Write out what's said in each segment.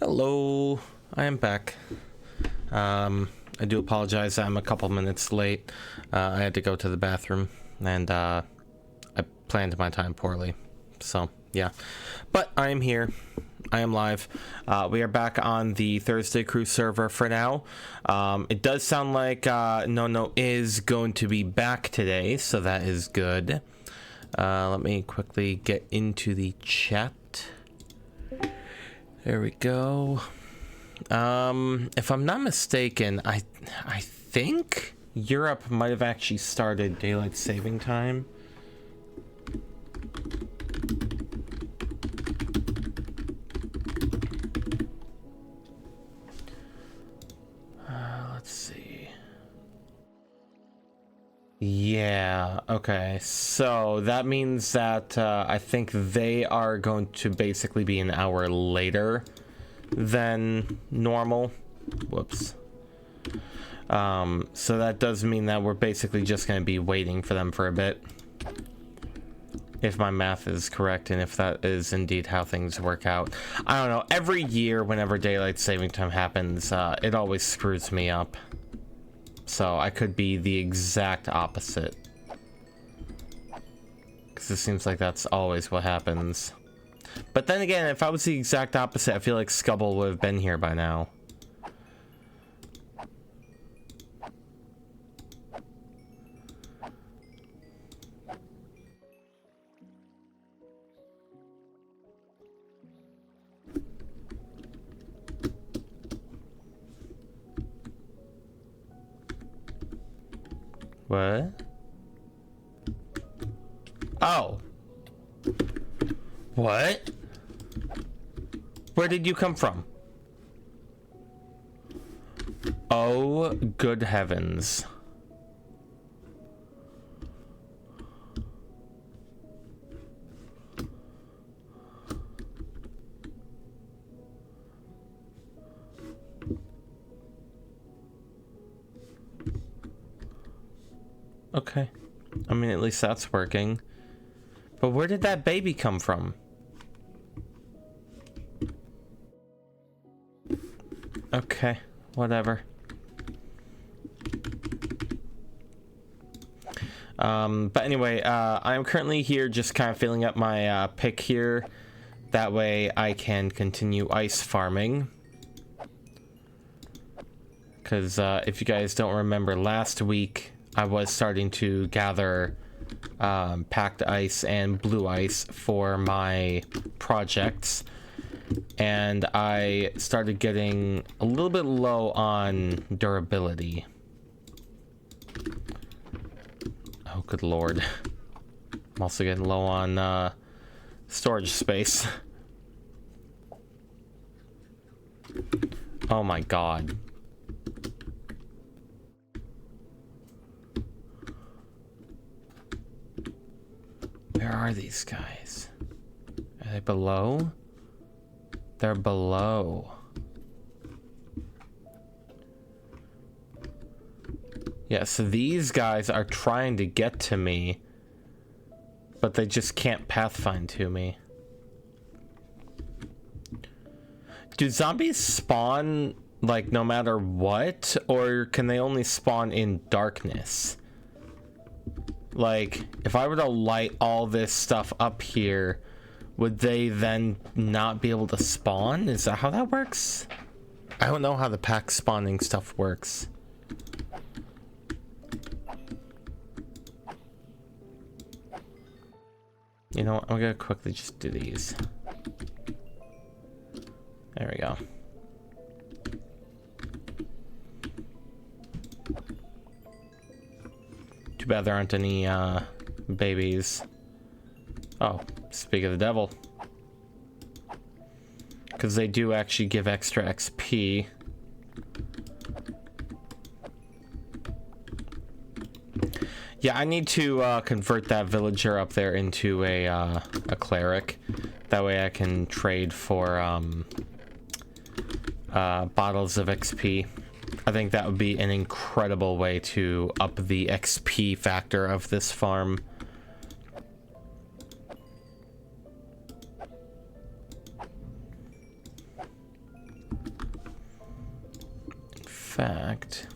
Hello, I am back. I do apologize, I'm a couple minutes late. I had to go to the bathroom, and I planned my time poorly. So, yeah. But I am here. I am live. We are back on the Thursday Crew server for now. It does sound like Nono is going to be back today, so that is good. Let me quickly get into the chat. There we go. If I'm not mistaken, I think Europe might have actually started daylight saving time. Let's see. Yeah, okay. So that means that I think they are going to basically be an hour later than normal. Whoops. So that does mean that we're basically just going to be waiting for them for a bit. If my math is correct, and if that is indeed how things work out. I don't know. Every year, whenever daylight saving time happens, it always screws me up. So I could be the exact opposite. Because it seems like that's always what happens. But then again, if I was the exact opposite, I feel like Scubble would have been here by now. What? Oh. What? Where did you come from? Oh, good heavens. Okay. I mean, at least that's working. But where did that baby come from? Okay, whatever. But anyway, I'm currently here just kind of filling up my pick here. That way I can continue ice farming. Because if you guys don't remember, last week I was starting to gather packed ice and blue ice for my projects. And I started getting a little bit low on durability. Oh, good lord. I'm also getting low on storage space. Oh my god. Where are these guys? Are they below? They're below. Yeah, so these guys are trying to get to me, but they just can't pathfind to me. Do zombies spawn, like, no matter what? Or can they only spawn in darkness? Like, if I were to light all this stuff up here, would they then not be able to spawn? Is that how that works? I don't know how the pack spawning stuff works. You know what? I'm gonna quickly just do these. There we go. Too bad there aren't any babies. Oh, speak of the devil. Because they do actually give extra XP. Yeah, I need to convert that villager up there into a cleric. That way I can trade for bottles of XP. I think that would be an incredible way to up the XP factor of this farm. fact,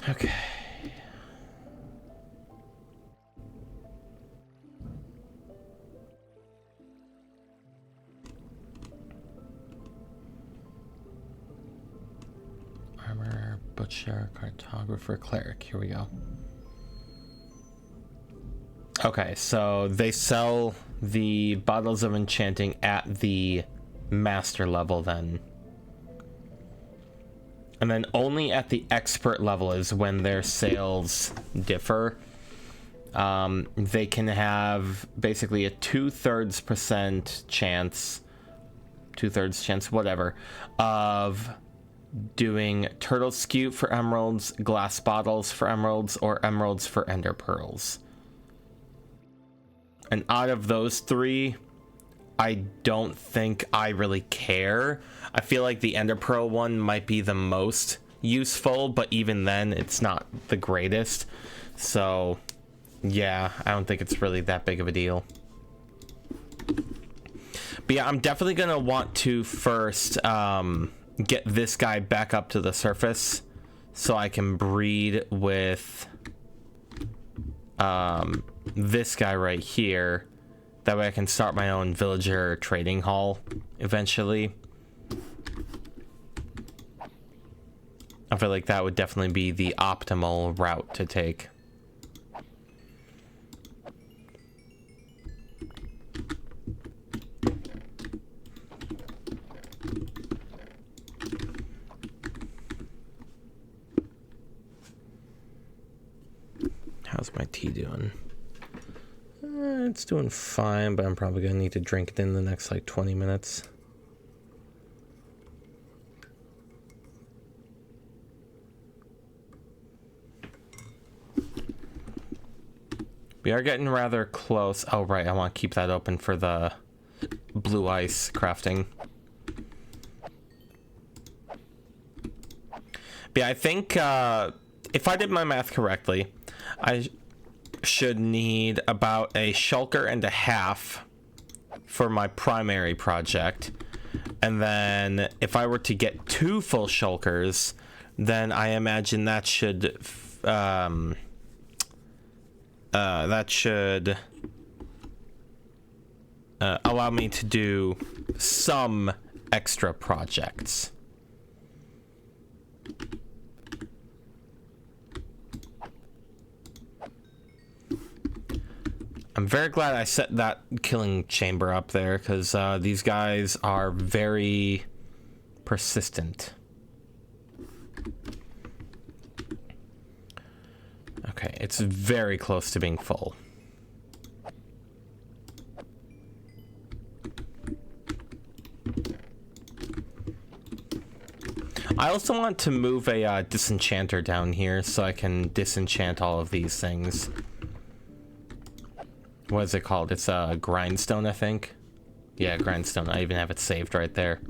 okay. Armor, butcher, cartographer, cleric. Here we go. Okay, so they sell the bottles of enchanting at the master level then. And then only at the expert level is when their sales differ. They can have basically a 2/3% chance, 2/3 chance, whatever, of doing turtle scute for emeralds, glass bottles for emeralds, or emeralds for ender pearls. And out of those three, I don't think I really care. I feel like the ender pearl one might be the most useful, but even then it's not the greatest. So yeah, I don't think it's really that big of a deal. But yeah, I'm definitely gonna want to first get this guy back up to the surface so I can breed with this guy right here. That way I can start my own villager trading hall eventually. I feel like that would definitely be the optimal route to take. How's my tea doing? It's doing fine, but I'm probably gonna need to drink it in the next like 20 minutes. We are getting rather close. Oh right, I want to keep that open for the blue ice crafting. But yeah, I think if I did my math correctly, I should need about a shulker and a half for my primary project. And then if I were to get 2 full shulkers, then I imagine that should allow me to do some extra projects. I'm very glad I set that killing chamber up there, because these guys are very persistent. Okay, it's very close to being full. I also want to move a disenchanter down here so I can disenchant all of these things. What is it called? It's a grindstone, I think. Yeah, grindstone. I even have it saved right there.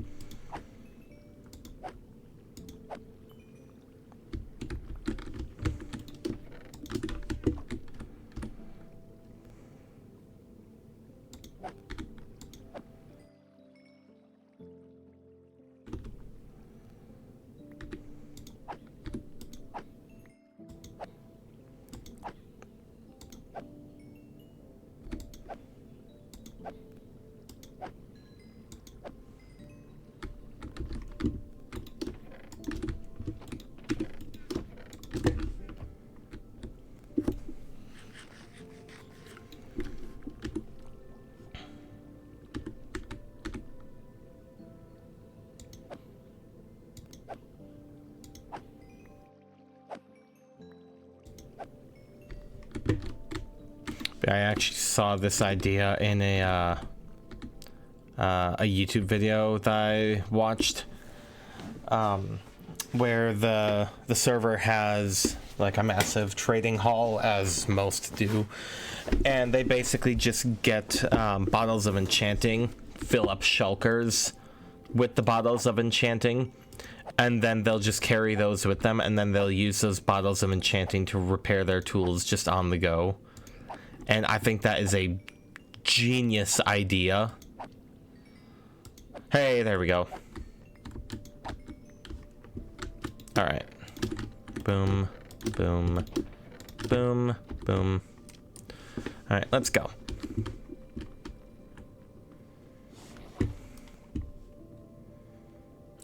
I actually saw this idea in a YouTube video that I watched, where the server has like a massive trading hall, as most do, and they basically just get bottles of enchanting, fill up shulkers with the bottles of enchanting, and then they'll just carry those with them, and then they'll use those bottles of enchanting to repair their tools just on the go. And I think that is a genius idea. Hey, there we go. All right. Boom, boom, boom, boom. All right, let's go.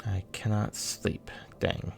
I cannot sleep. Dang.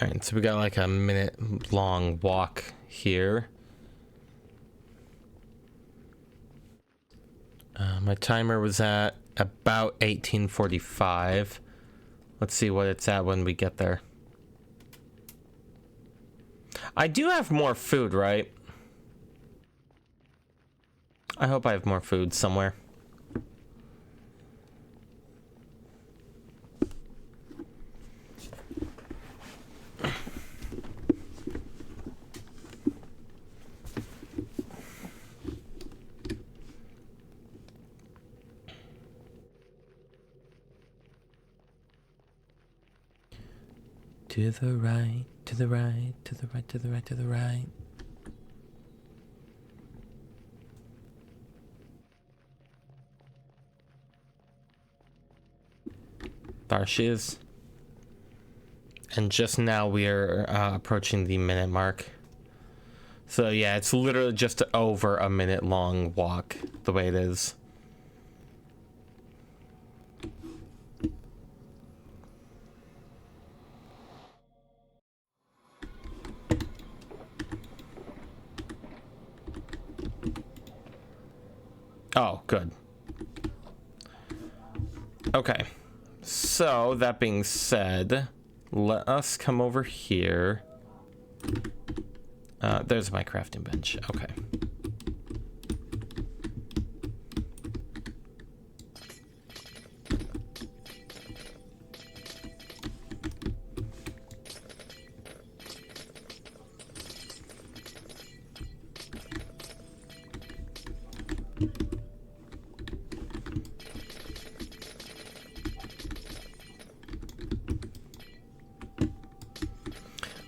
Alright, so we got like a minute long walk here. My timer was at about 18:45. Let's see what it's at when we get there. I do have more food, right? I hope I have more food somewhere. To the right, to the right, to the right, to the right, to the right. There she is. And just now we are approaching the minute mark. So yeah, it's literally just over a minute long walk, the way it is. Oh, good. Okay. So, that being said, let us come over here. There's my crafting bench. Okay.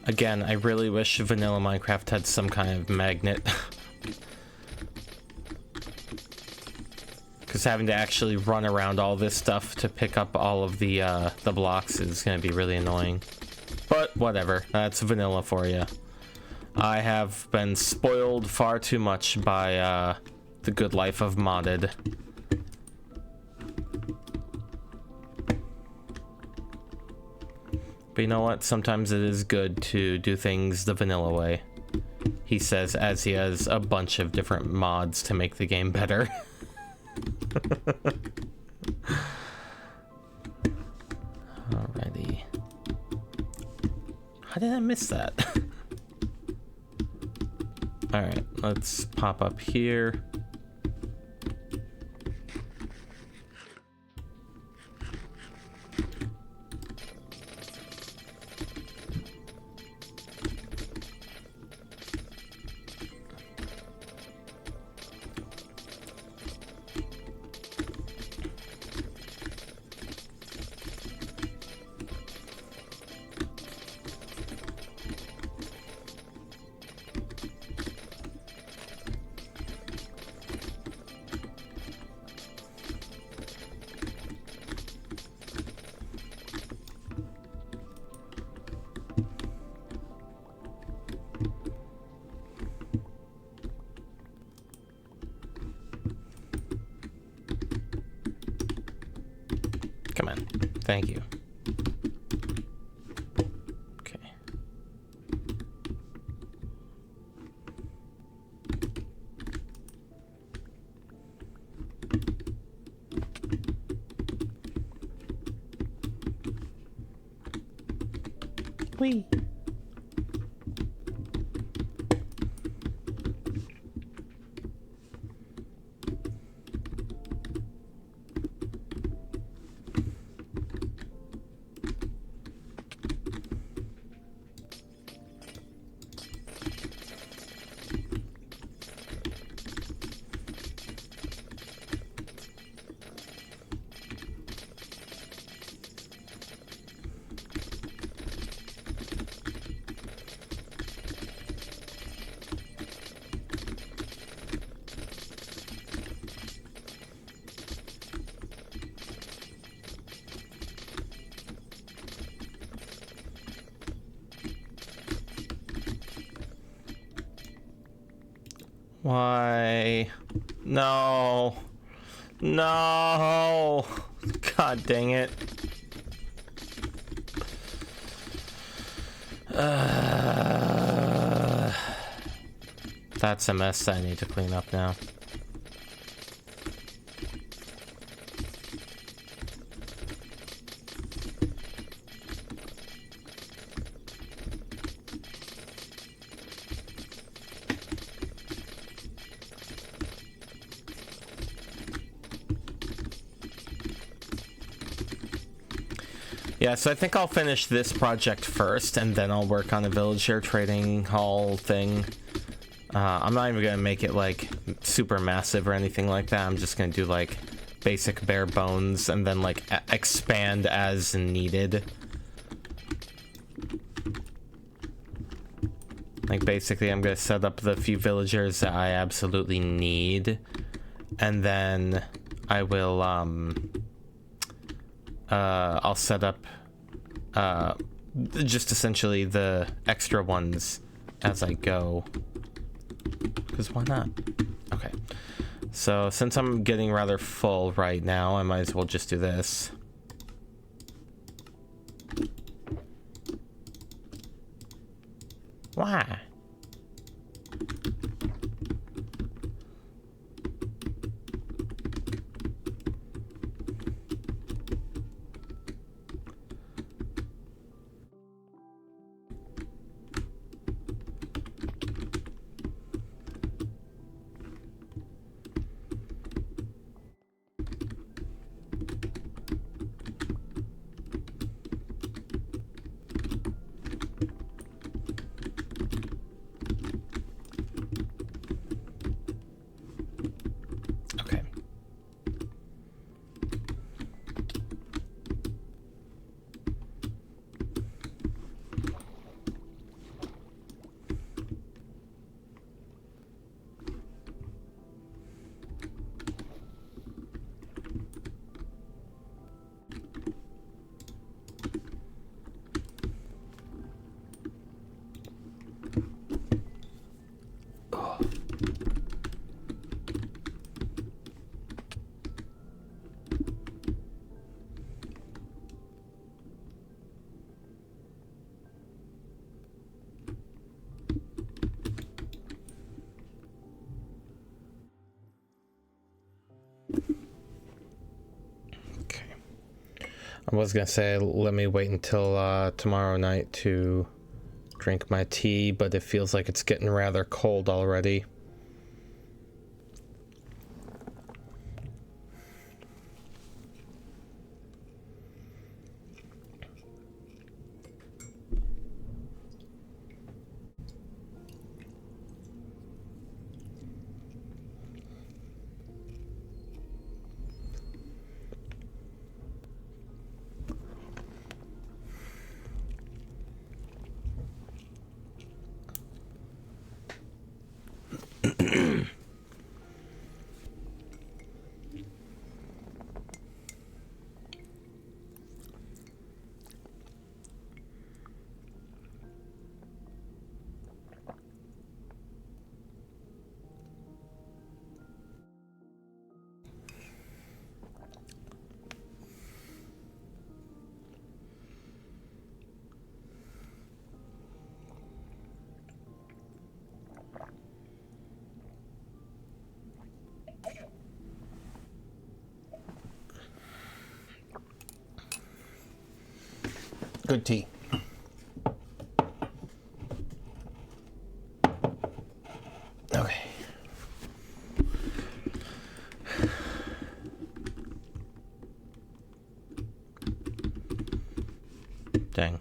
Again, I really wish vanilla Minecraft had some kind of magnet. Because having to actually run around all this stuff to pick up all of the blocks is going to be really annoying. But whatever, that's vanilla for you. I have been spoiled far too much by the good life of modded. But you know what? Sometimes it is good to do things the vanilla way. He says as he has a bunch of different mods to make the game better. Alrighty. How did I miss that? Alright, let's pop up here. Come on. Thank you. Okay. Whee! Why? No. No. God dang it. That's a mess I need to clean up now. Yeah, so I think I'll finish this project first, and then I'll work on a villager trading hall thing. I'm not even gonna make it like super massive or anything like that. I'm just gonna do like basic bare bones and then like expand as needed. Like basically I'm gonna set up the few villagers that I absolutely need, and then I will I'll set up just essentially the extra ones as I go, because why not? Okay, so since I'm getting rather full right now, I might as well just do this. Why? I was gonna say let me wait until tomorrow night to drink my tea, but it feels like it's getting rather cold already. Good tea. Okay. Dang.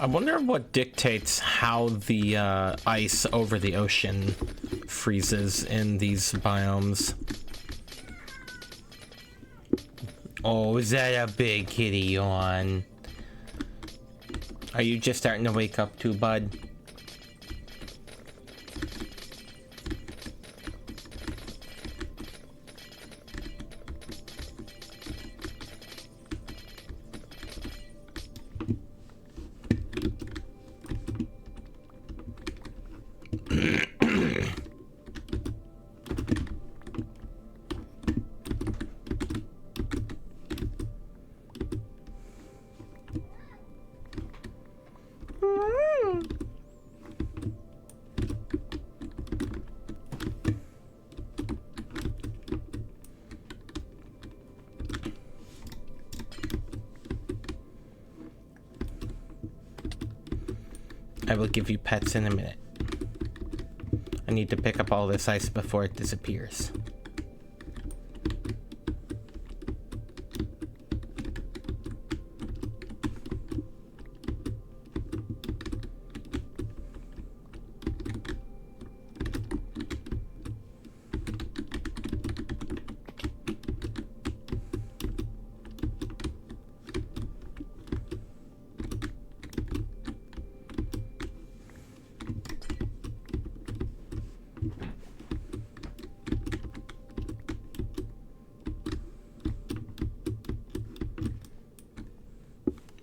I wonder what dictates how the ice over the ocean freezes in these biomes. Oh, is that a big kitty yawn? Are you just starting to wake up too, bud? I will give you pets in a minute. I need to pick up all this ice before it disappears.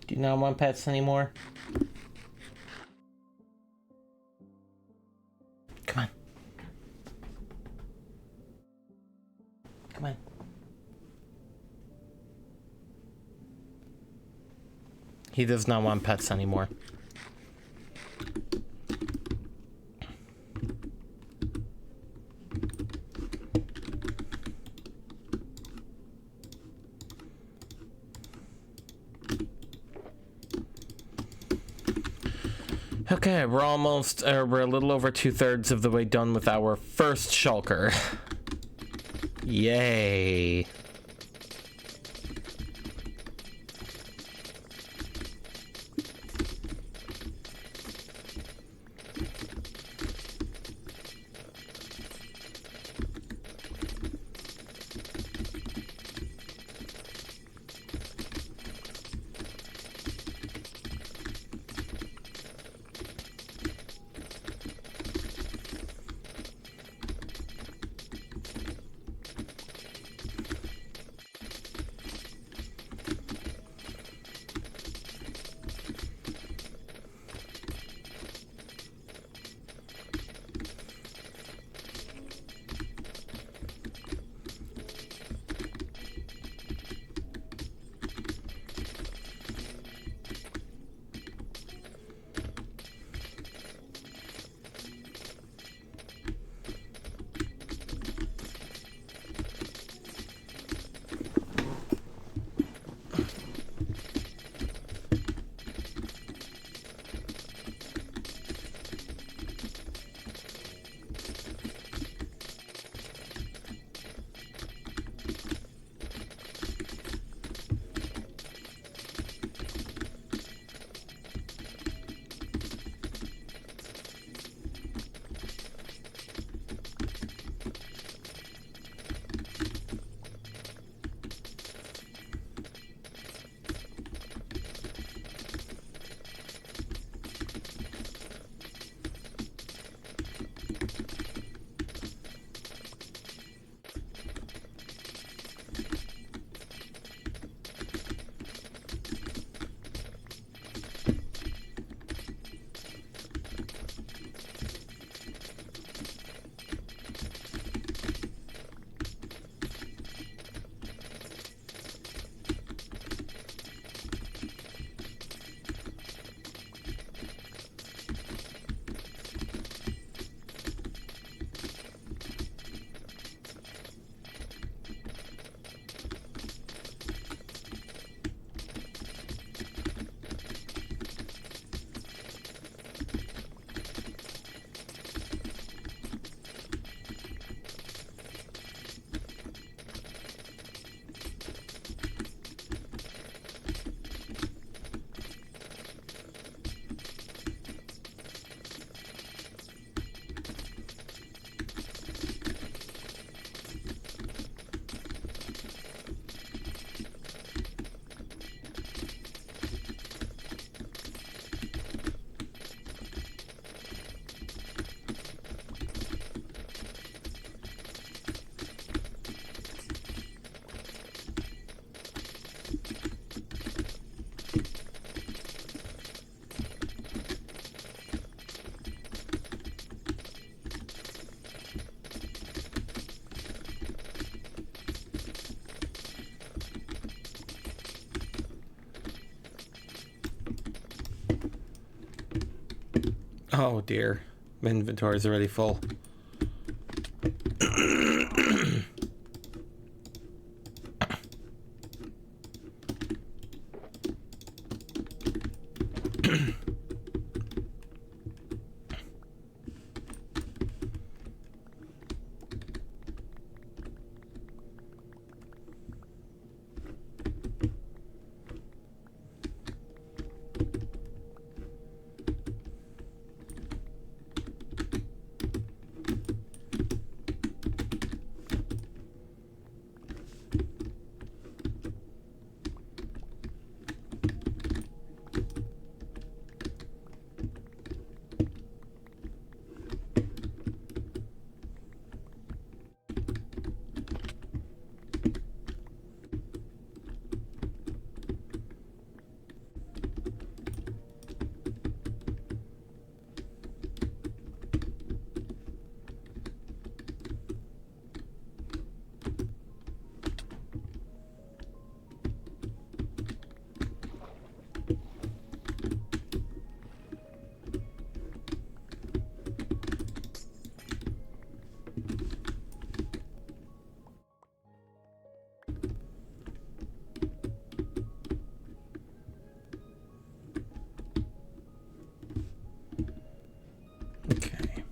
Do you not want pets anymore? Come on. Come on. He does not want pets anymore. Okay, we're almost, we're a little over 2/3 of the way done with our first shulker. Yay. Oh dear. My inventory is already full. Okay.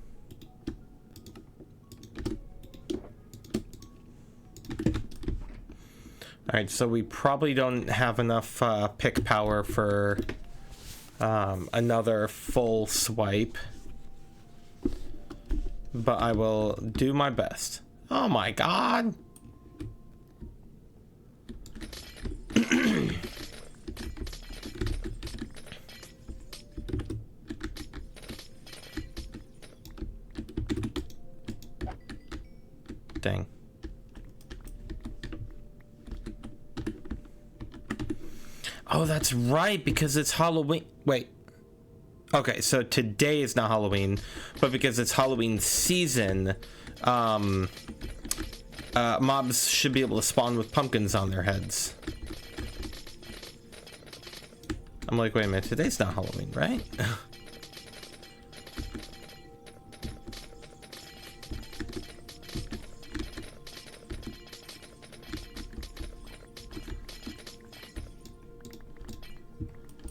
Alright, so we probably don't have enough pick power for another full swipe. But I will do my best. Oh my god! Dang. Oh, that's right, because it's Halloween. Wait. Okay, so today is not Halloween, but because it's Halloween season, mobs should be able to spawn with pumpkins on their heads. I'm like, wait a minute, today's not Halloween, right?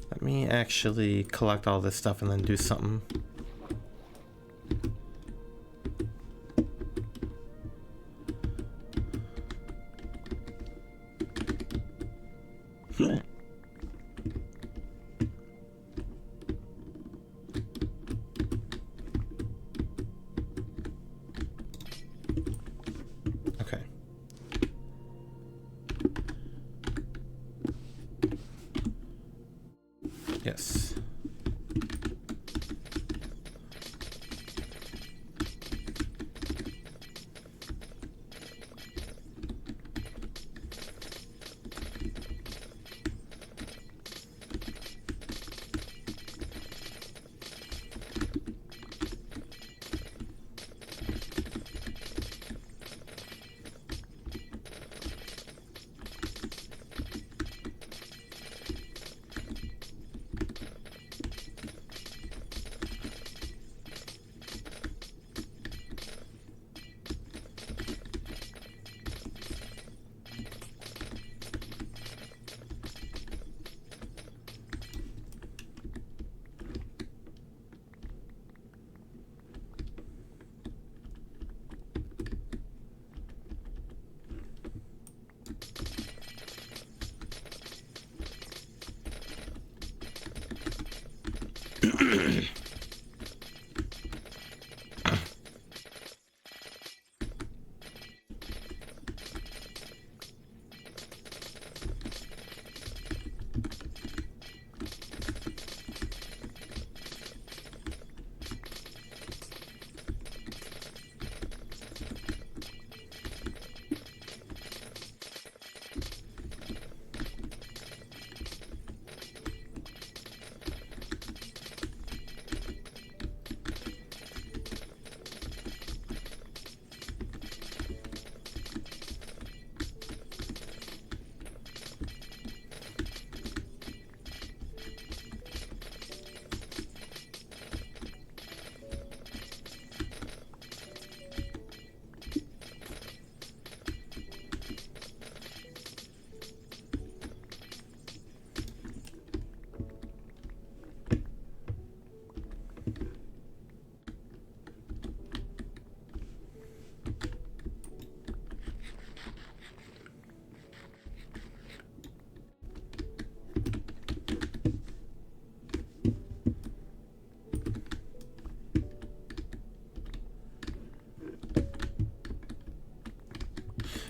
Let me actually collect all this stuff and then do something. Okay. Yes.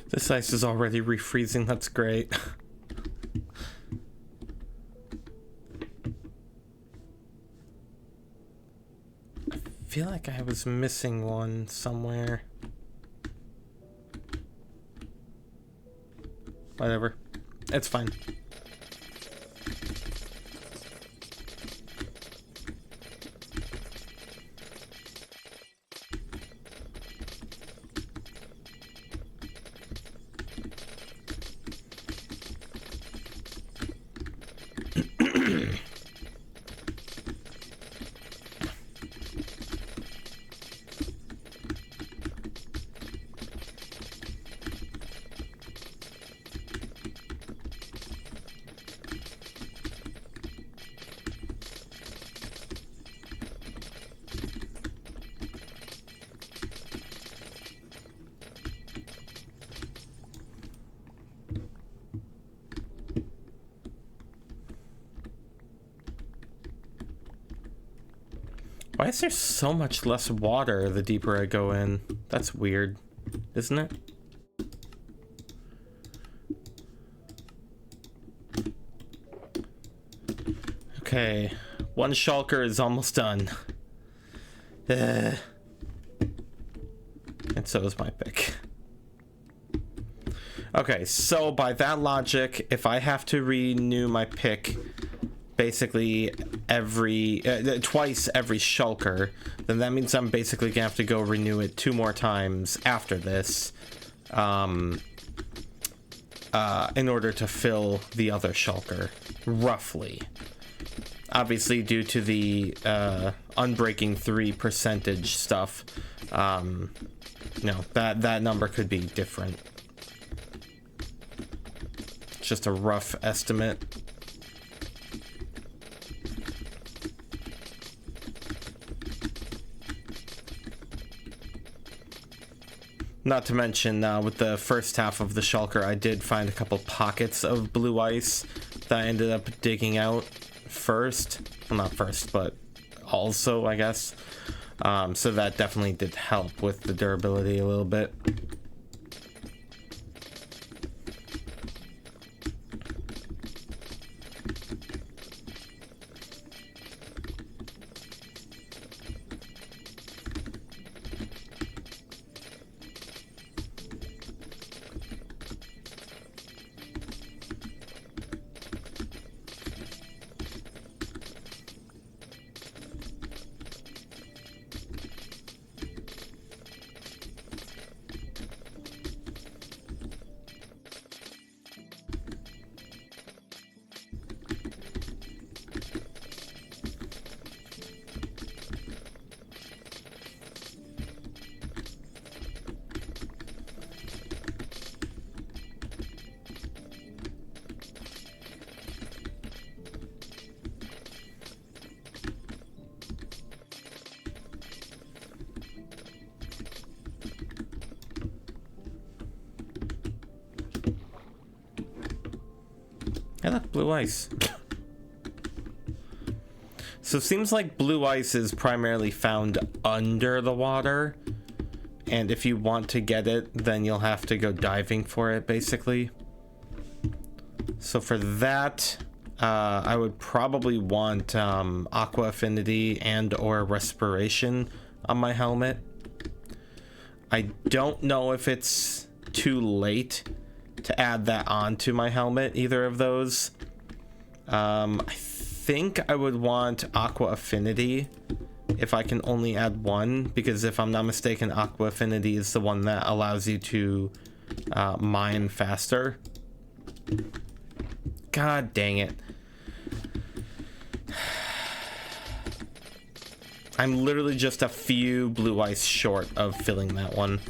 This ice is already refreezing, that's great. I feel like I was missing one somewhere. Whatever. It's fine. Why is there so much less water the deeper I go in? That's weird, isn't it? Okay, one shulker is almost done. And so is my pick. Okay, so by that logic, if I have to renew my pick basically twice every shulker, then that means I'm basically gonna have to go renew it 2 more times after this in order to fill the other shulker, roughly. Obviously, due to the unbreaking 3 percentage stuff, no, that number could be different. It's just a rough estimate. Not to mention, with the first half of the shulker, I did find a couple pockets of blue ice that I ended up digging out first. Well, not first, but also, I guess. So that definitely did help with the durability a little bit. Hey, look, blue ice. So it seems like blue ice is primarily found under the water, and if you want to get it, then you'll have to go diving for it, basically. So for that, I would probably want aqua affinity and or respiration on my helmet. I don't know if it's too late to add that onto my helmet, either of those. I think I would want aqua affinity if I can only add one, because if I'm not mistaken, aqua affinity is the one that allows you to mine faster. God dang it. I'm literally just a few blue ice short of filling that one.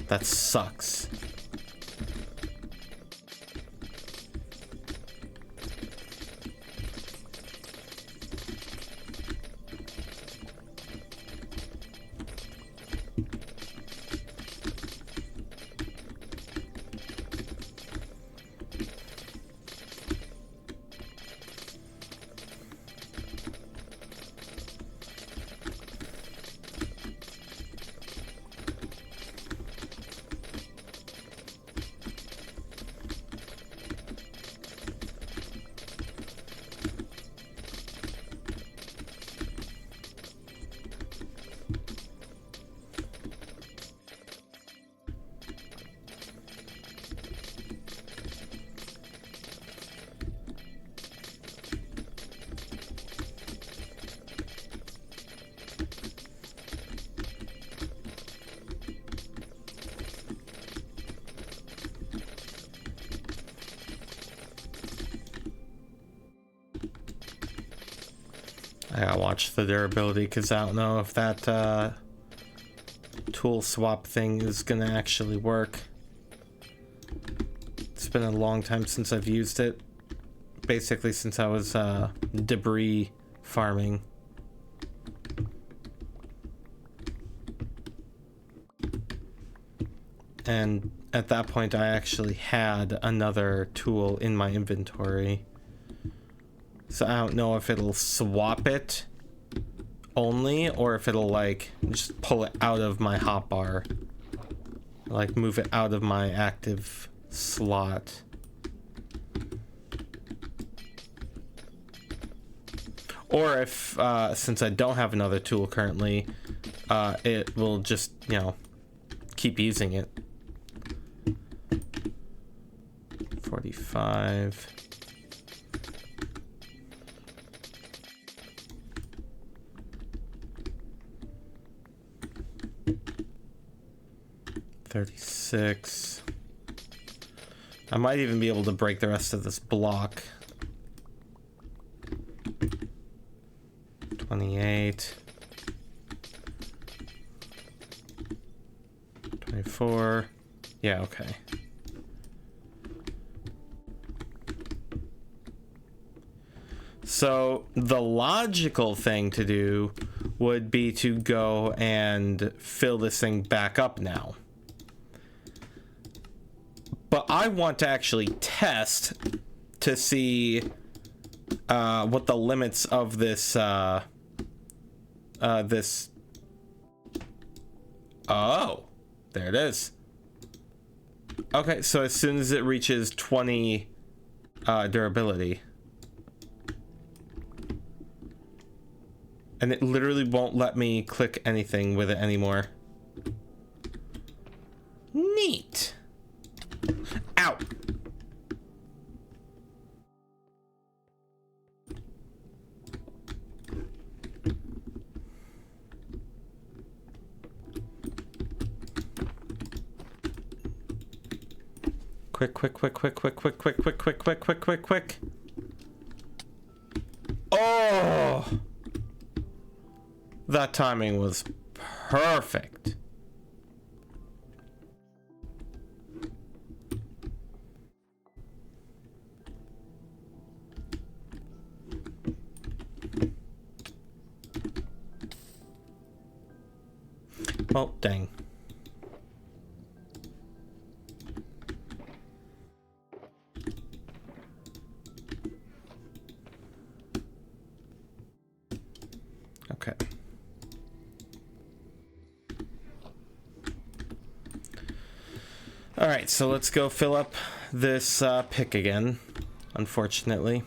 That sucks. I gotta watch the durability because I don't know if that tool swap thing is gonna actually work. It's been a long time since I've used it. Basically since I was debris farming. And at that point I actually had another tool in my inventory. So I don't know if it'll swap it only or if it'll like just pull it out of my hotbar. Like move it out of my active slot. Or if, since I don't have another tool currently, it will just, you know, keep using it. 45. $36. I might even be able to break the rest of this block. 28. 24. Yeah, okay. So the logical thing to do would be to go and fill this thing back up now. But I want to actually test to see what the limits of this this. Oh, there it is. Okay, so as soon as it reaches 20 durability, and it literally won't let me click anything with it anymore. Neat. Ow. Quick, quick, quick, quick, quick, quick, quick, quick, quick, quick, quick, quick, quick. Oh! That timing was perfect. Well, dang. Okay. All right, so let's go fill up this pick again, unfortunately.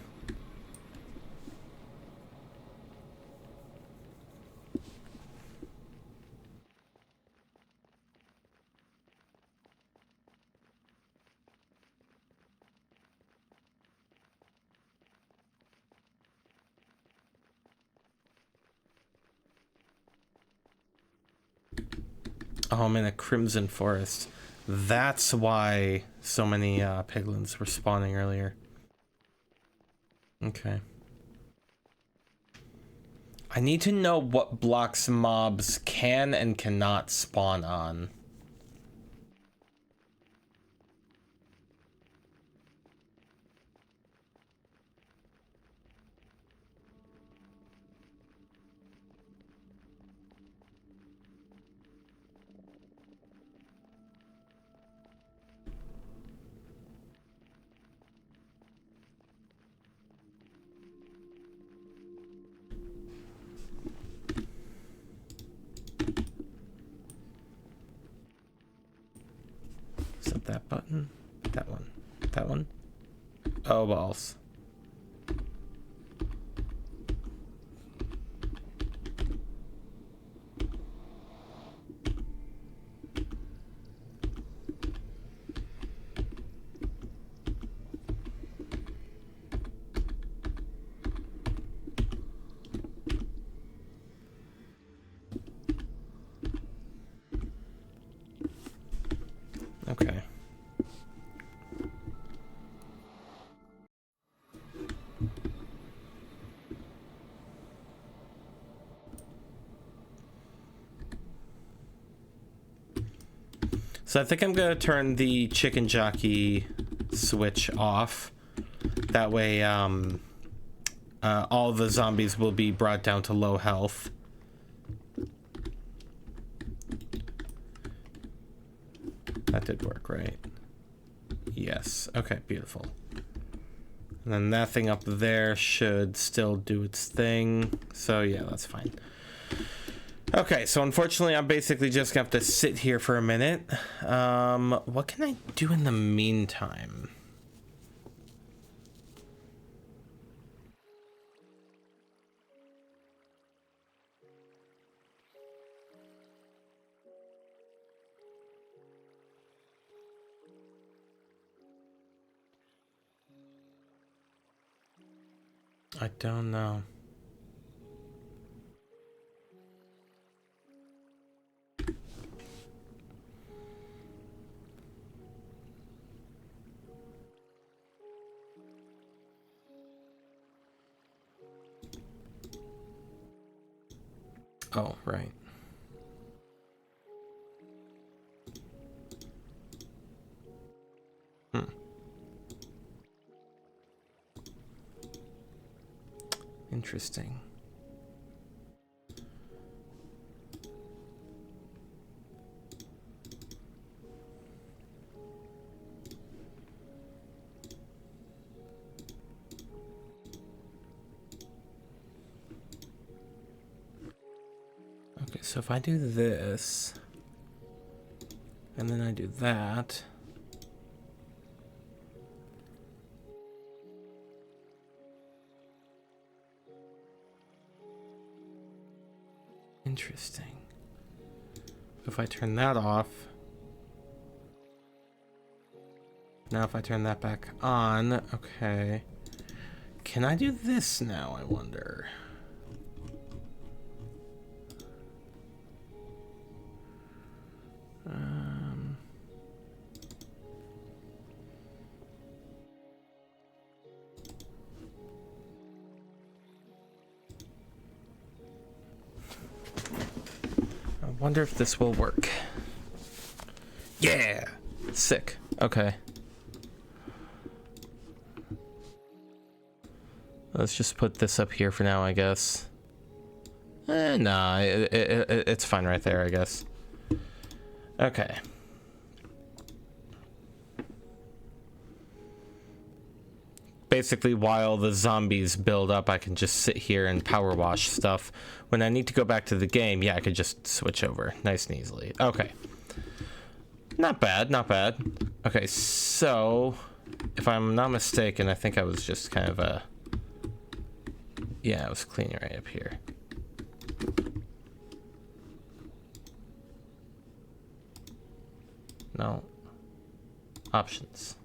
Oh, I'm in a crimson forest. That's why so many piglins were spawning earlier. Okay. I need to know what blocks mobs can and cannot spawn on. Is that that button? That one. That one? Oh, balls. Okay. So I think I'm gonna turn the chicken jockey switch off. That way, all the zombies will be brought down to low health. That did work, right? Yes. Okay, beautiful. And then that thing up there should still do its thing. So yeah, that's fine. Okay, so unfortunately, I'm basically just gonna have to sit here for a minute. What can I do in the meantime? I don't know. Oh, right. Interesting. Okay, so if I do this, and then I do that, interesting. If I turn that off, now if I turn that back on, okay. Can I do this now, I wonder? I wonder if this will work. Yeah! Sick. Okay. Let's just put this up here for now, I guess. Nah, it's fine right there, I guess. Okay. Basically, while the zombies build up, I can just sit here and power wash stuff. When I need to go back to the game, yeah, I could just switch over nice and easily. Okay. Not bad, not bad. Okay, so if I'm not mistaken, I think I was just kind of a... Yeah, I was cleaning right up here. No. Options.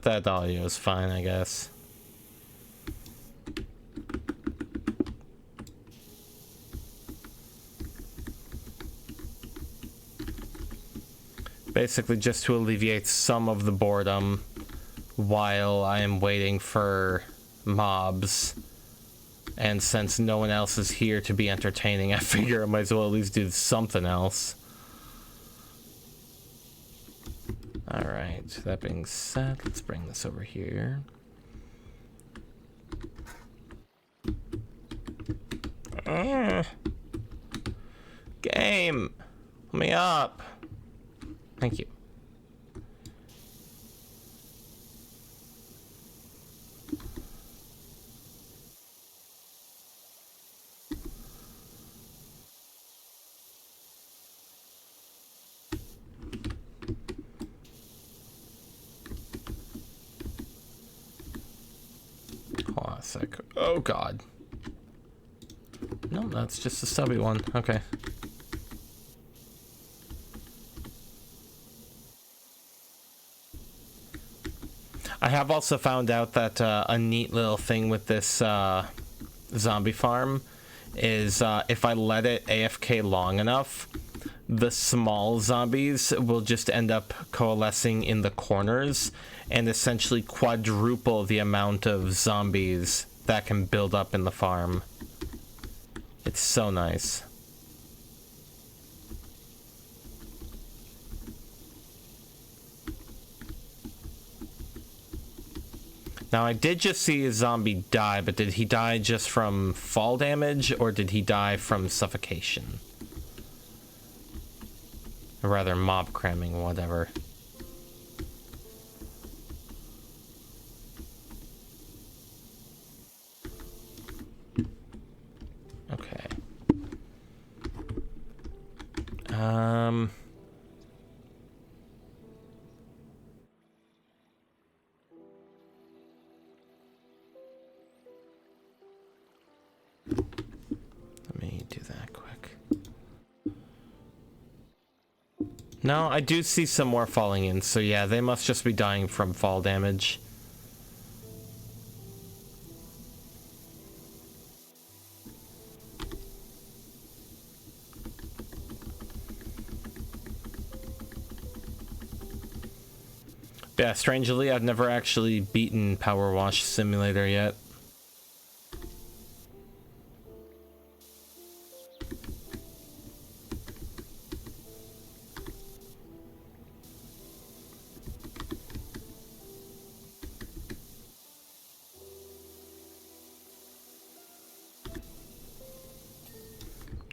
That audio is fine, I guess. Basically just to alleviate some of the boredom while I am waiting for mobs. And since no one else is here to be entertaining, I figure I might as well at least do something else. Alright, that being said, let's bring this over here. Game! Let me up! Thank you. Hold on a sec. Oh god. No, that's just a stubby one. Okay. I have also found out that a neat little thing with this zombie farm is if I let it AFK long enough, the small zombies will just end up coalescing in the corners and essentially quadruple the amount of zombies that can build up in the farm. It's so nice. Now, I did just see a zombie die, but did he die just from fall damage, or did he die from suffocation? Or rather, mob cramming, whatever. Okay. Let me do that quick. No, I do see some more falling in, so yeah, they must just be dying from fall damage. Yeah, strangely, I've never actually beaten Power Wash Simulator yet.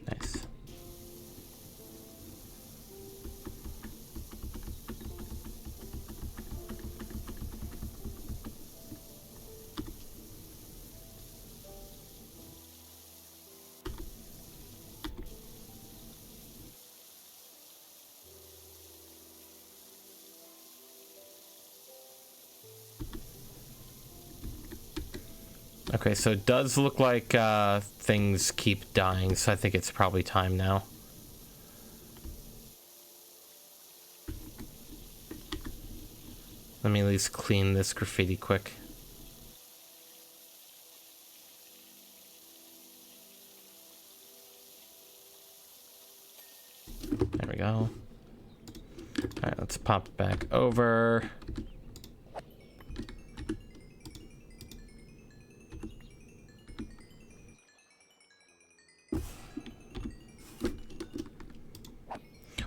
Nice. Okay, so it does look like things keep dying, so I think it's probably time now. Let me at least clean this graffiti quick. There we go. Alright, let's pop back over.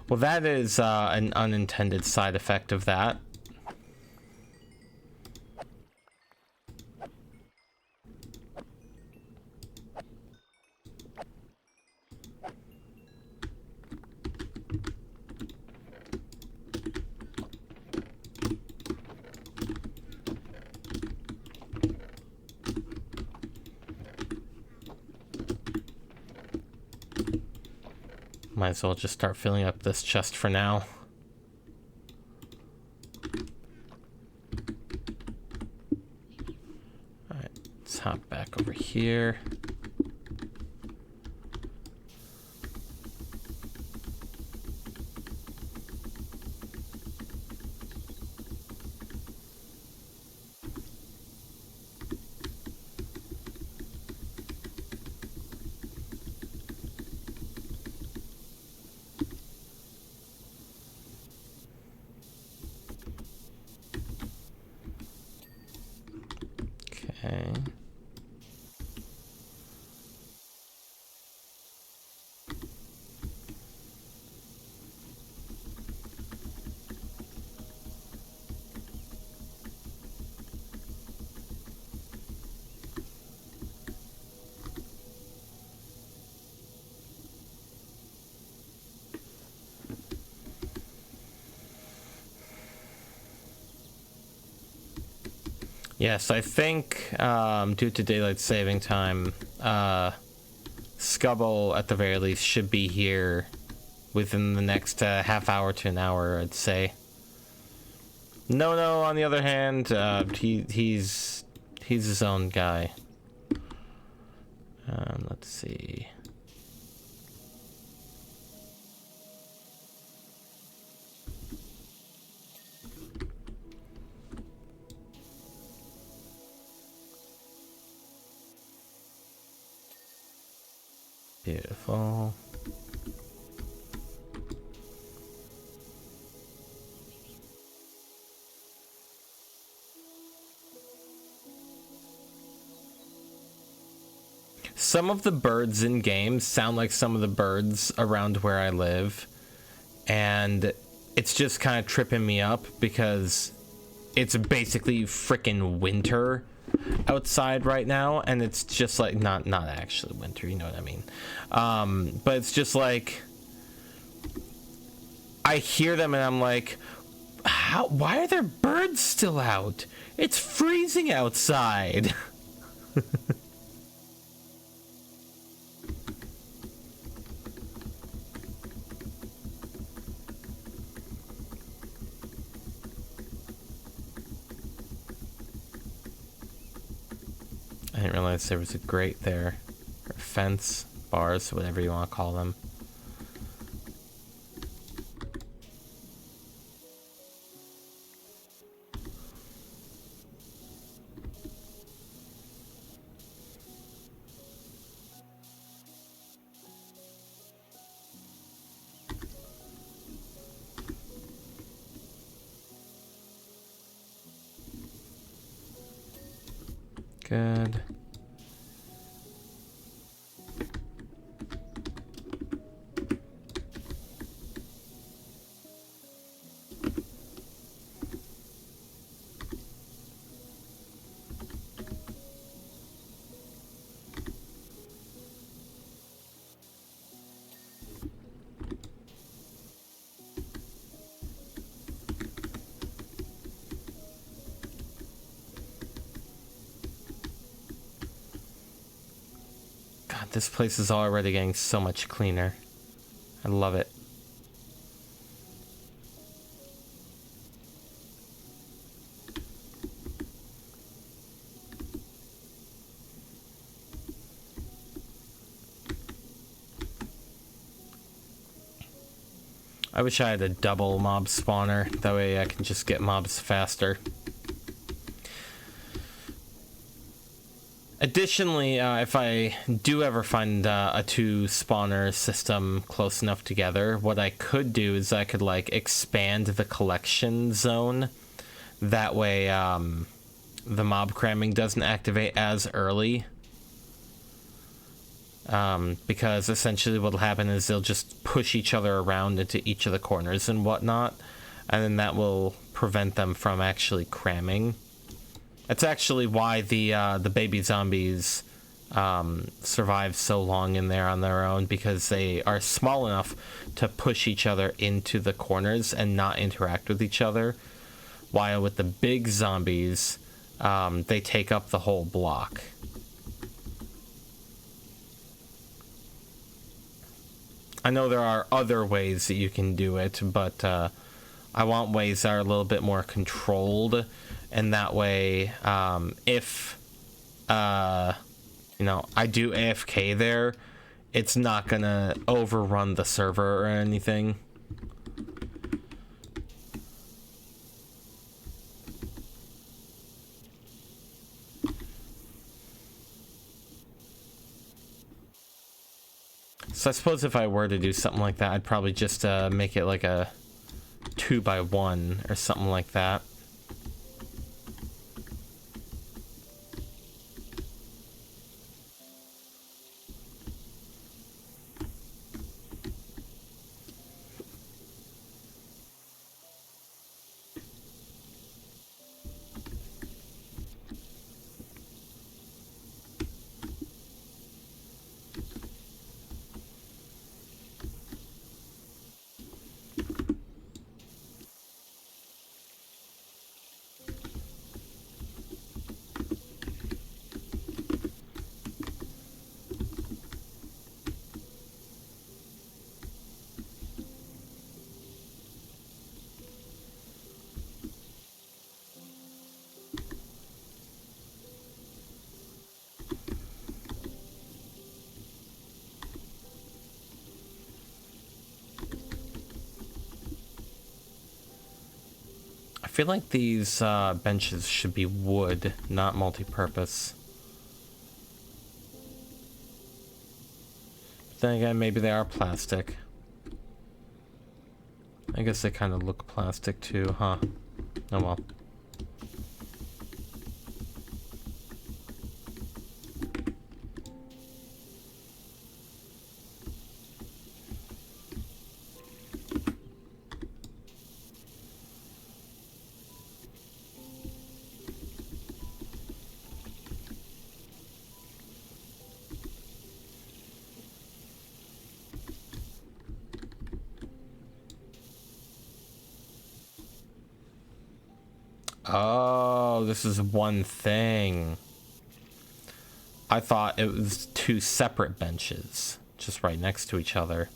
Well, that is an unintended side effect of that. Might as well just start filling up this chest for now. Alright, let's hop back over here. Okay. Yes, I think due to daylight saving time, Scubble at the very least should be here within the next half hour to an hour, I'd say. Nono, on the other hand, he's his own guy. Let's see. Beautiful. Some of the birds in games sound like some of the birds around where I live, and it's just kind of tripping me up because it's basically freaking winter outside right now, and it's just like not actually winter, you know what I mean? But it's just like I hear them and I'm like, why are there birds still out? It's freezing outside. I didn't realize there was a grate there, or fence, bars, whatever you want to call them. Good. This place is already getting so much cleaner. I love it. I wish I had a double mob spawner. That way I can just get mobs faster. Additionally, if I do ever find a two spawner system close enough together, what I could do is I could like expand the collection zone. That way the mob cramming doesn't activate as early. Because essentially what'll happen is they'll just push each other around into each of the corners and whatnot, and then that will prevent them from actually cramming. That's actually why the baby zombies survive so long in there on their own, because they are small enough to push each other into the corners and not interact with each other. While with the big zombies, they take up the whole block. I know there are other ways that you can do it, but I want ways that are a little bit more controlled. And that way, if, you know, I do AFK there, it's not gonna overrun the server or anything. So I suppose if I were to do something like that, I'd probably just make it like a 2x1 or something like that. I feel like these benches should be wood, not multi-purpose. But then again, maybe they are plastic. I guess they kind of look plastic too, huh? Oh well. Oh, this is one thing. I thought it was two separate benches, just right next to each other.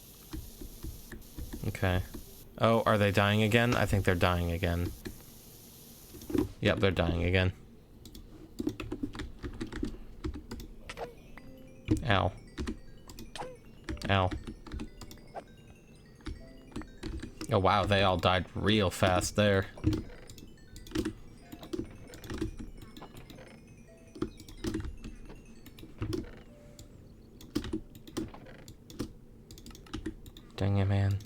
Okay. Oh, are they dying again? I think they're dying again. Yep, they're dying again. Ow. Ow. Oh wow, they all died real fast there. Dang it, man.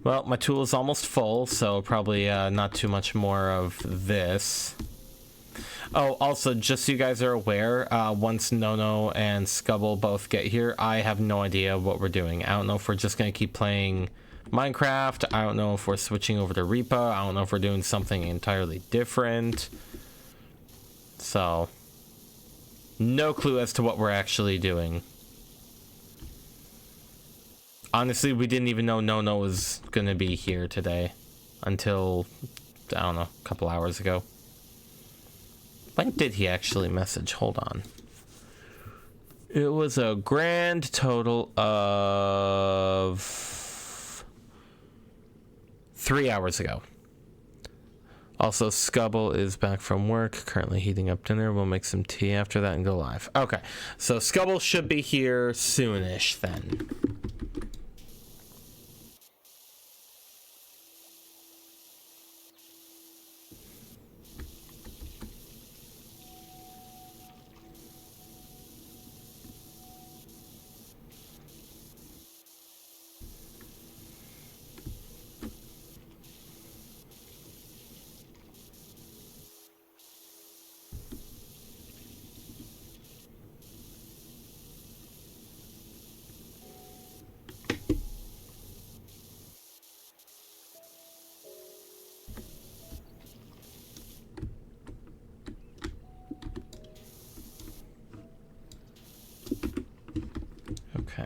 Well, my tool is almost full, so probably not too much more of this. Oh, also, just so you guys are aware, once Nono and Scubble both get here, I have no idea what we're doing. I don't know if we're just going to keep playing Minecraft. I don't know if we're switching over to Reaper. I don't know if we're doing something entirely different. So, no clue as to what we're actually doing. Honestly, we didn't even know Nono was going to be here today until, I don't know, a couple hours ago. When did he actually message? Hold on. It was a grand total of 3 hours ago. Also, Scubble is back from work, currently heating up dinner. We'll make some tea after that and go live. Okay, so Scubble should be here soonish then. Okay.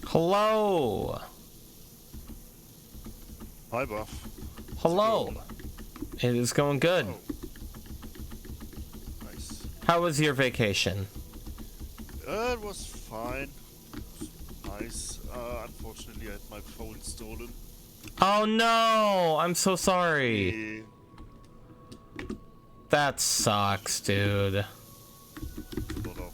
Hello. Hi, Buff. Hello. It is going good. Oh. Nice. How was your vacation? It was fine. It was nice. Unfortunately, I had my phone stolen. Oh no! I'm so sorry. That sucks, dude. A lot of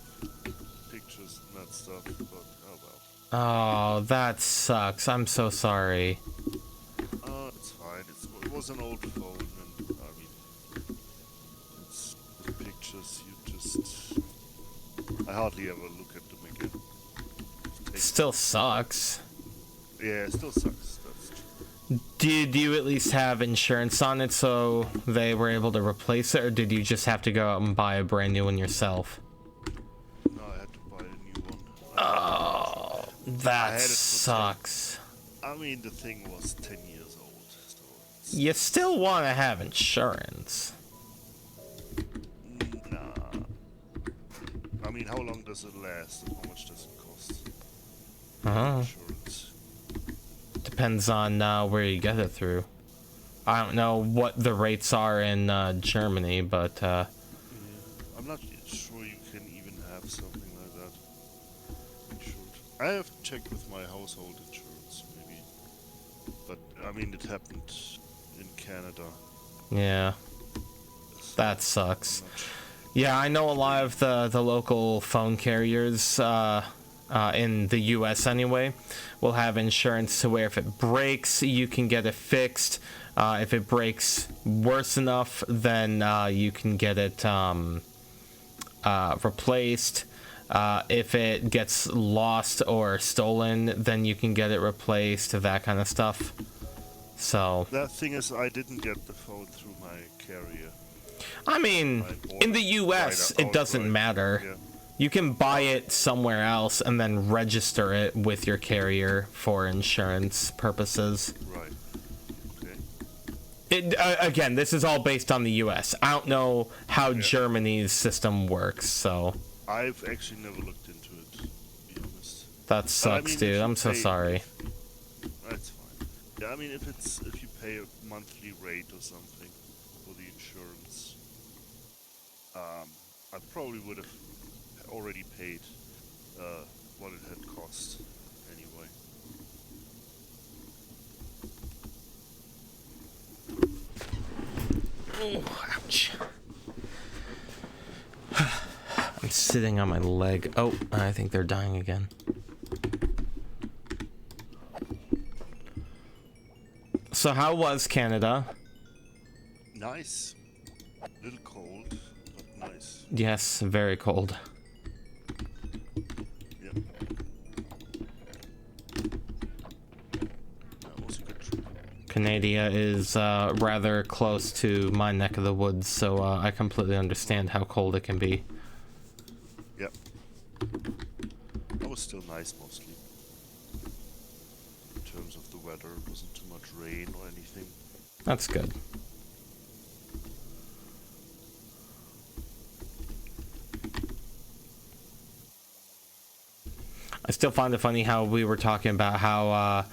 pictures and that stuff, but oh well. Oh, that sucks. I'm so sorry. It's fine. It was an old phone, and I mean, it's the pictures. I hardly ever look at them again. Still sucks. Yeah, it still sucks. That's true. Did you at least have insurance on it so they were able to replace it, or did you just have to go out and buy a brand new one yourself? No, I had to buy a new one. Oh, that sucks. I mean, the thing was 10 years old. So You still want to have insurance. nah. I mean, how long does it last and how much does it cost? Uh-huh. Insurance. Depends on where you get it through. I don't know what the rates are in Germany, but Yeah. I'm not sure you can even have something like that. Insured. I have to check with my household insurance, maybe. But I mean, it happened in Canada. yeah, So that sucks. I'm not sure. Yeah, I know a lot of the local phone carriers in the U.S. anyway will have insurance to where if it breaks, you can get it fixed. If it breaks worse enough, then you can get it replaced. If it gets lost or stolen, then you can get it replaced, that kind of stuff. So, That thing is, I didn't get the phone through my carrier. I mean, I bought in the US, it doesn't outright. matter. Yeah. You can buy it somewhere else and then register it with your carrier for insurance purposes. Right. Okay. Again, this is all based on the US. I don't know how Germany's system works, so I've actually never looked into it, to be honest. that sucks, if dude. you I'm so pay- sorry. That's fine. Yeah, I mean, if you pay a monthly rate or something for the insurance, I probably would have already paid what it had cost anyway. Oh, ouch. I'm sitting on my leg. Oh, I think they're dying again. So how was Canada? Nice. A little cold, but nice. Yes, very cold. Yeah. That was a good trip. Canada is rather close to my neck of the woods, so I completely understand how cold it can be. Yep. That was still nice mostly. In terms of the weather, it wasn't too much rain or anything. That's good. I still find it funny how we were talking about how,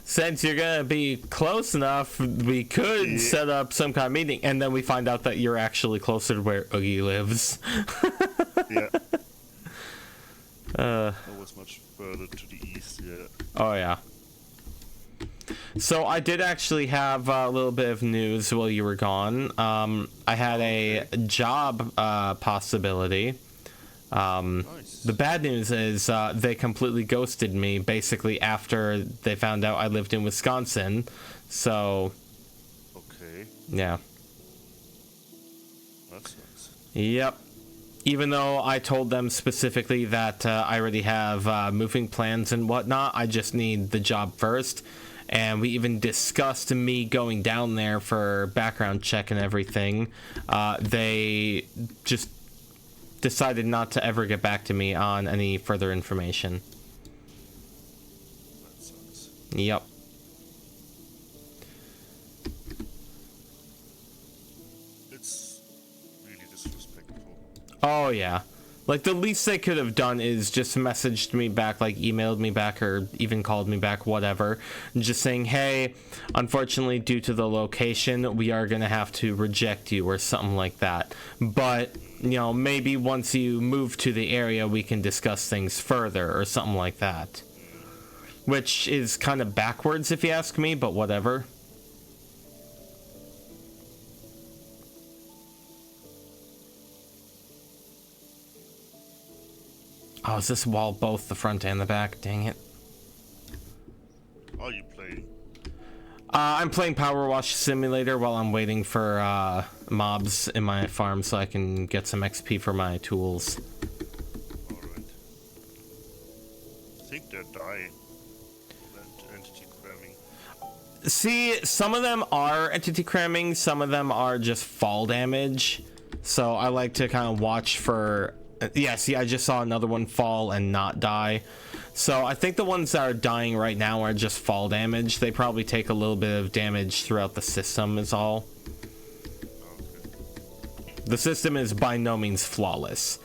since you're going to be close enough, we could set up some kind of meeting. And then we find out that you're actually closer to where Oogie lives. Yeah. That was much further to the east, yeah. Oh, yeah. So I did actually have a little bit of news while you were gone. I had a job possibility. Nice. The bad news is they completely ghosted me basically after they found out I lived in Wisconsin. So, Okay. yeah. That sucks. Yep. Even though I told them specifically that I already have moving plans and whatnot, I just need the job first. And we even discussed me going down there for background check and everything. They just decided not to ever get back to me on any further information. That sucks. Yep. It's really disrespectful. Oh, yeah. Like, the least they could have done is just messaged me back, like, emailed me back, or even called me back, whatever. Just saying, hey, unfortunately, due to the location, we are gonna have to reject you, or something like that. But, maybe once you move to the area, we can discuss things further, or something like that. Which is kind of backwards, if you ask me, but whatever. Oh, is this wall both the front and the back? Dang it. Are you playing? I'm playing Power Wash Simulator while I'm waiting for mobs in my farm so I can get some XP for my tools. Alright. I think they're dying. That entity cramming. See, some of them are entity cramming, some of them are just fall damage. So I like to kind of watch for... Yeah, see, I just saw another one fall and not die. So I think the ones that are dying right now are just fall damage. They probably take a little bit of damage throughout the system is all. Okay. The system is by no means flawless.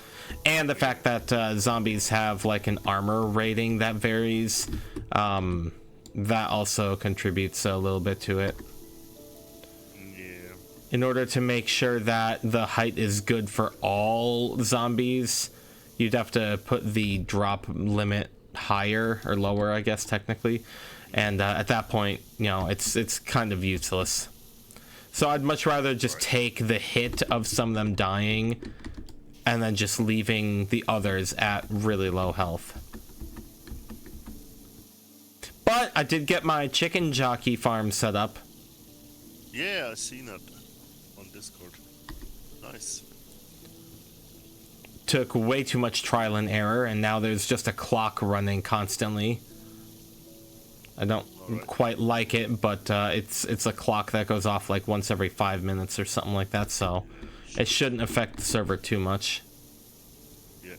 And the fact that zombies have like an armor rating that varies, that also contributes a little bit to it. in order to make sure that the height is good for all zombies, you'd have to put the drop limit higher or lower, I guess, technically. And at that point, you know, it's kind of useless. So I'd much rather just take the hit of some of them dying and then just leaving the others at really low health. But I did get my chicken jockey farm set up. Yeah, I seen it on Discord. Nice. Took way too much trial and error, and now there's just a clock running constantly. I don't quite like it, but it's a clock that goes off like once every 5 minutes or something like that, so it shouldn't affect the server too much. Yeah.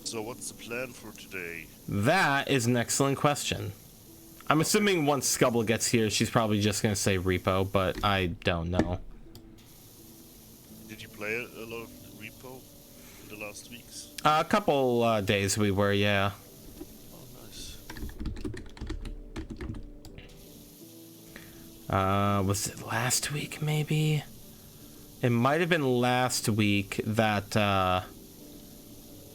So what's the plan for today? That is an excellent question. I'm assuming once Scubble gets here, she's probably just going to say repo, but I don't know. Did you play a lot of repo in the last weeks? A couple days we were, yeah. Oh, nice. Was it last week, maybe? It might have been last week that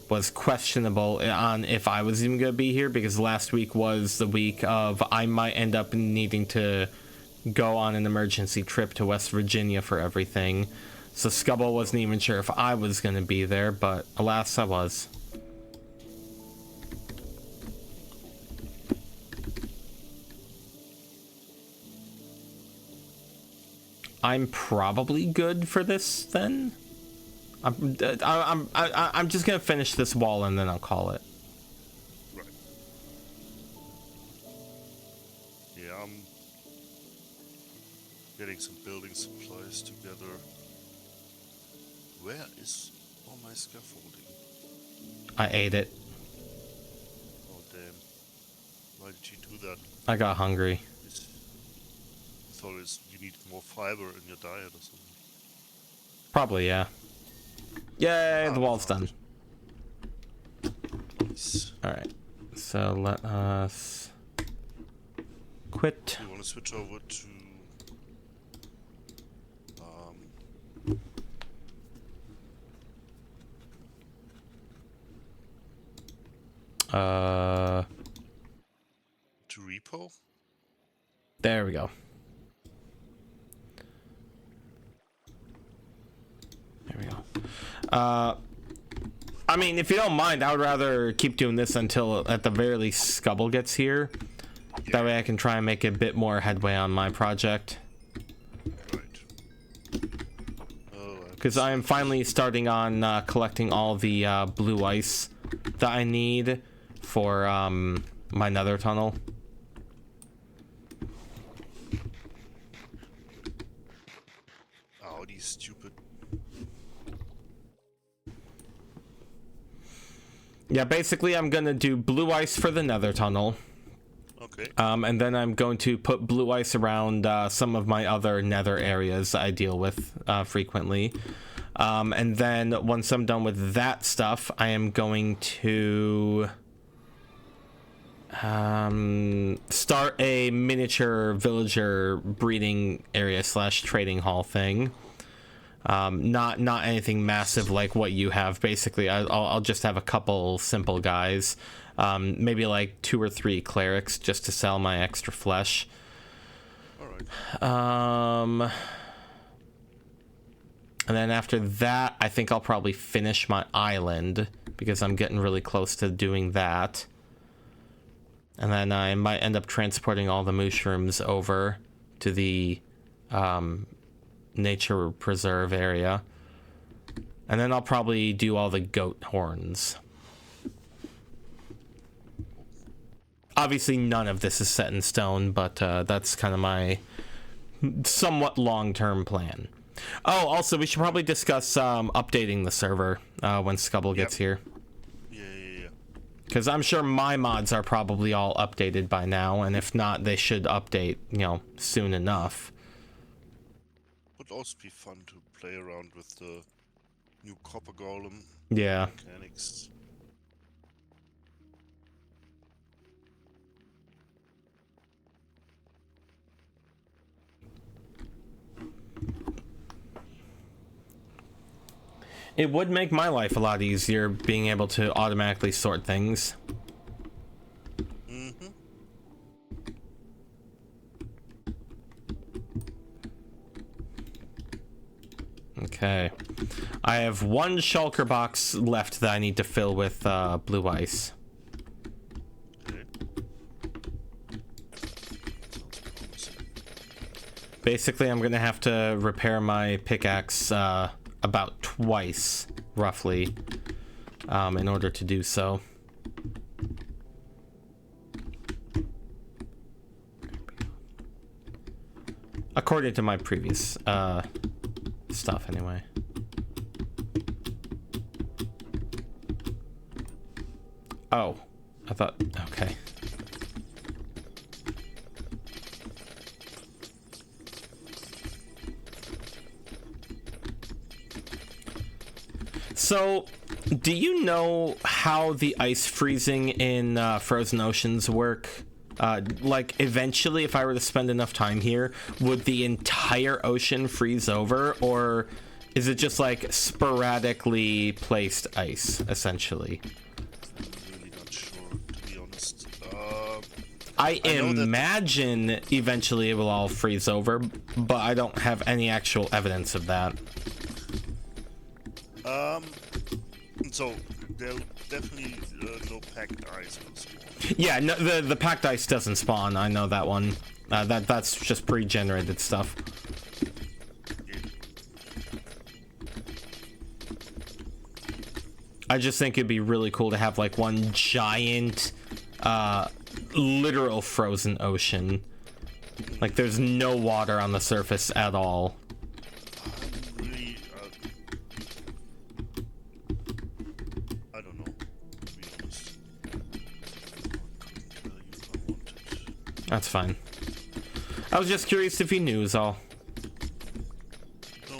was questionable on if I was even going to be here, because last week was the week of I might end up needing to go on an emergency trip to West Virginia for everything. So Scubble wasn't even sure if I was going to be there, but alas, I was. I'm probably good for this then. I'm just gonna finish this wall and then I'll call it. Right. Yeah, I'm getting some building supplies together. Where is all my scaffolding? I ate it. Oh damn! Why did you do that? I got hungry. I thought you need more fiber in your diet or something. Probably, yeah. Yay, the wall's done. Nice. Alright, so let us quit. You want to switch over to repo? There we go. There we go. I mean, if you don't mind, I would rather keep doing this until at the very least Scubble gets here. Yeah. That way I can try and make a bit more headway on my project. Right. Because I am finally starting on collecting all the blue ice that I need for my nether tunnel. Oh, these stupid. Yeah, basically I'm gonna do blue ice for the nether tunnel. Okay. And then I'm going to put blue ice around some of my other nether areas I deal with frequently. And then once I'm done with that stuff, I am going to start a miniature villager breeding area / trading hall thing. Not anything massive like what you have. Basically, I'll just have a couple simple guys, maybe like 2 or 3 clerics just to sell my extra flesh. All right. And then after that, I think I'll probably finish my island because I'm getting really close to doing that. And then I might end up transporting all the mushrooms over to the nature preserve area. And then I'll probably do all the goat horns. Obviously, none of this is set in stone, but that's kind of my somewhat long-term plan. Oh, also, we should probably discuss updating the server when Scubble gets here. Yeah. Because I'm sure my mods are probably all updated by now, and if not, they should update, soon enough. Would also be fun to play around with the new copper golem mechanics. It would make my life a lot easier being able to automatically sort things. Mm-hmm. Okay. I have one shulker box left that I need to fill with blue ice. Okay. Basically, I'm gonna have to repair my pickaxe about twice, roughly, in order to do so. According to my previous stuff, anyway. Oh, I thought, okay. So, do you know how the ice freezing in frozen oceans work? Like, eventually, if I were to spend enough time here, would the entire ocean freeze over? Or is it just, like, sporadically placed ice, essentially? I'm really not sure, to be honest. I imagine eventually it will all freeze over, but I don't have any actual evidence of that. So there'll definitely no packed ice will spawn. Yeah, no, the packed ice doesn't spawn. I know that one. That's just pre-generated stuff. Yeah. I just think it'd be really cool to have like one giant, literal frozen ocean. Like there's no water on the surface at all. Really, I don't know, to be honest. I couldn't tell you if I wanted. That's fine. I was just curious if you knew is all. No.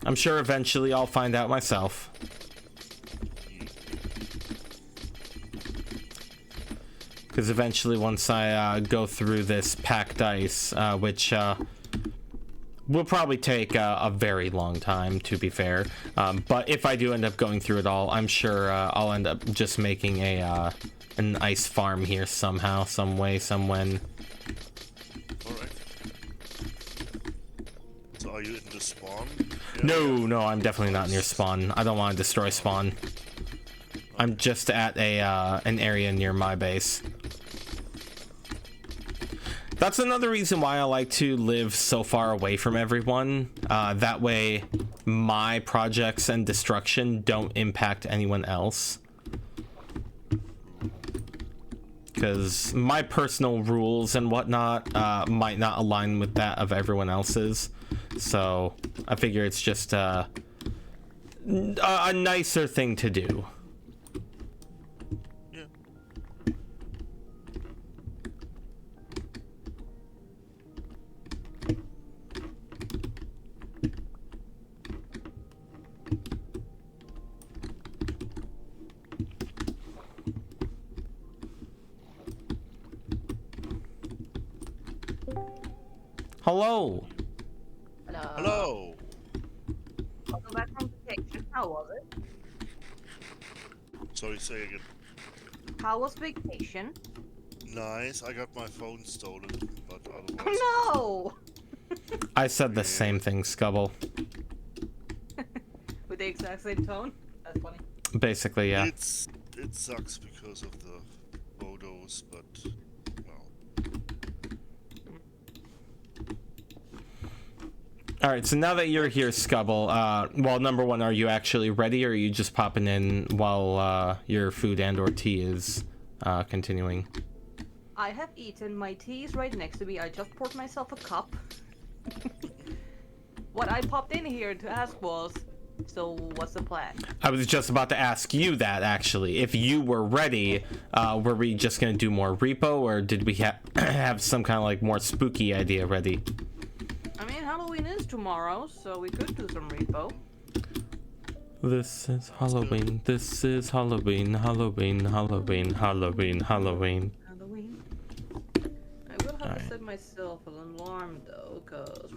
I'm sure eventually I'll find out myself. Because eventually once I go through this packed ice, which will probably take a very long time, to be fair. But if I do end up going through it all, I'm sure I'll end up just making an ice farm here somehow, some way, some when. Alright. So are you in the spawn? No, I'm definitely not near spawn. I don't want to destroy spawn. I'm just at an area near my base. That's another reason why I like to live so far away from everyone. That way, my projects and destruction don't impact anyone else. Because my personal rules and whatnot might not align with that of everyone else's. So I figure it's just a nicer thing to do. Hello. Hello. Hello. Welcome back from vacation. How was it? Sorry, say again. How was vacation? Nice. I got my phone stolen, but otherwise. Oh no! I said the same thing, Scubble. With the exact same tone? That's funny. Basically, yeah. It sucks because of the photos, but well. All right, so now that you're here, Scubble, well, number one, are you actually ready, or are you just popping in while your food and or tea is continuing? I have eaten. My tea is right next to me. I just poured myself a cup. What I popped in here to ask was, so what's the plan? I was just about to ask you that, actually. If you were ready, were we just going to do more repo, or did we have some kind of like more spooky idea ready? I mean, Halloween is tomorrow, so we could do some repo. This is Halloween, this is Halloween, Halloween, Halloween, Halloween, Halloween. Halloween. I will have to set myself an alarm though, because we're